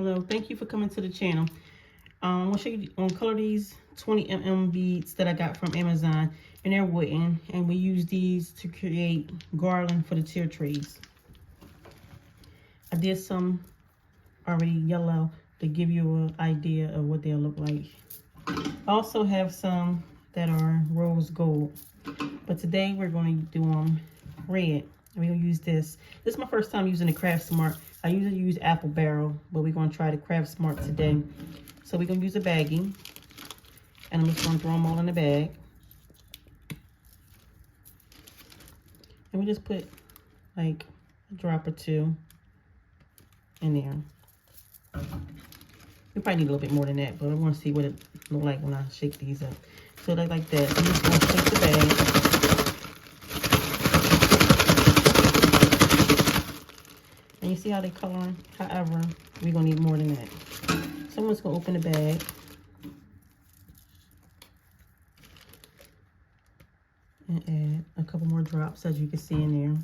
Hello, thank you for coming to the channel. I'm going to show you color these 20mm beads that I got from Amazon, and they're wooden, and we use these to create garland for the tier trays. I did some already yellow to give you an idea of what they'll look like. I also have some that are rose gold, but today we're going to do them red. We're going to use this. This is my first time using the Craft Smart. I usually use Apple Barrel, but we're going to try the Craft Smart today. So we're going to use a baggie, and I'm just going to throw them all in the bag. And we just put like a drop or two in there. We probably need a little bit more than that, but I want to see what it look like when I shake these up. So like that. I'm just going to shake the bag. And you see how they're coloring? However, we're going to need more than that. So I'm just going to open the bag. And add a couple more drops, as you can see in there.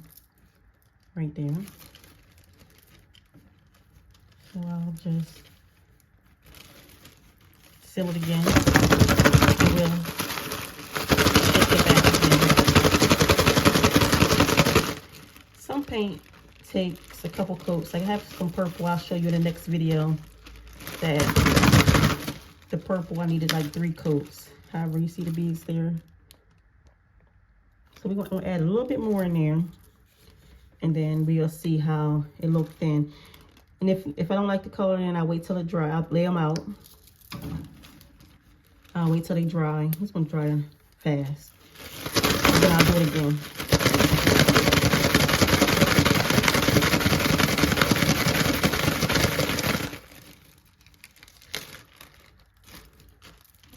Right there. So I'll just seal it again. And we'll shake it back again. Some paint takes a couple coats. I have some purple. I'll show you in the next video that the purple I needed like 3 coats. However, you see the beads there. So we're going to add a little bit more in there, and then we'll see how it looks thin. And if I don't like the color, then I'll wait till it dry. I'll lay them out. I'll wait till they dry. It's going to dry fast. And then I'll do it again.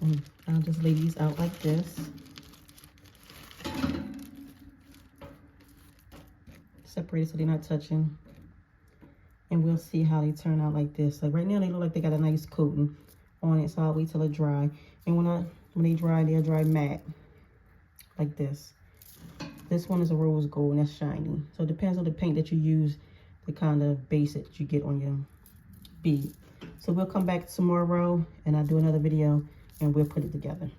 And I'll just lay these out like this. Separate so they're not touching. And we'll see how they turn out like this. Like right now they look like they got a nice coating on it, so I'll wait till it dry. And when they dry, they'll dry matte. Like this. This one is a rose gold and that's shiny. So it depends on the paint that you use, the kind of base that you get on your bead. So we'll come back tomorrow and I'll do another video and we'll put it together.